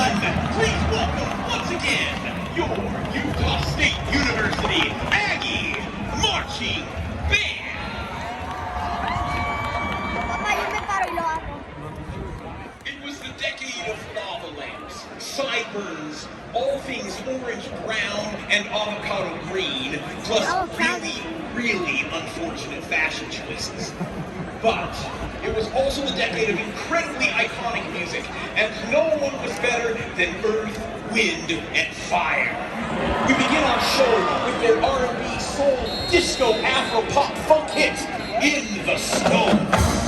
everyone, please welcome once again your Utah State University Aggie Marching Band. It was the decade of lava lamps, sideburns, all things orange, brown, and avocado green, plus really unfortunate fashion choices. But it was also the decade of incredibly iconic music, and no one was better than Earth, Wind, and Fire. We begin our show with their R&B, soul, disco, Afro-pop, funk hits, In the Snow.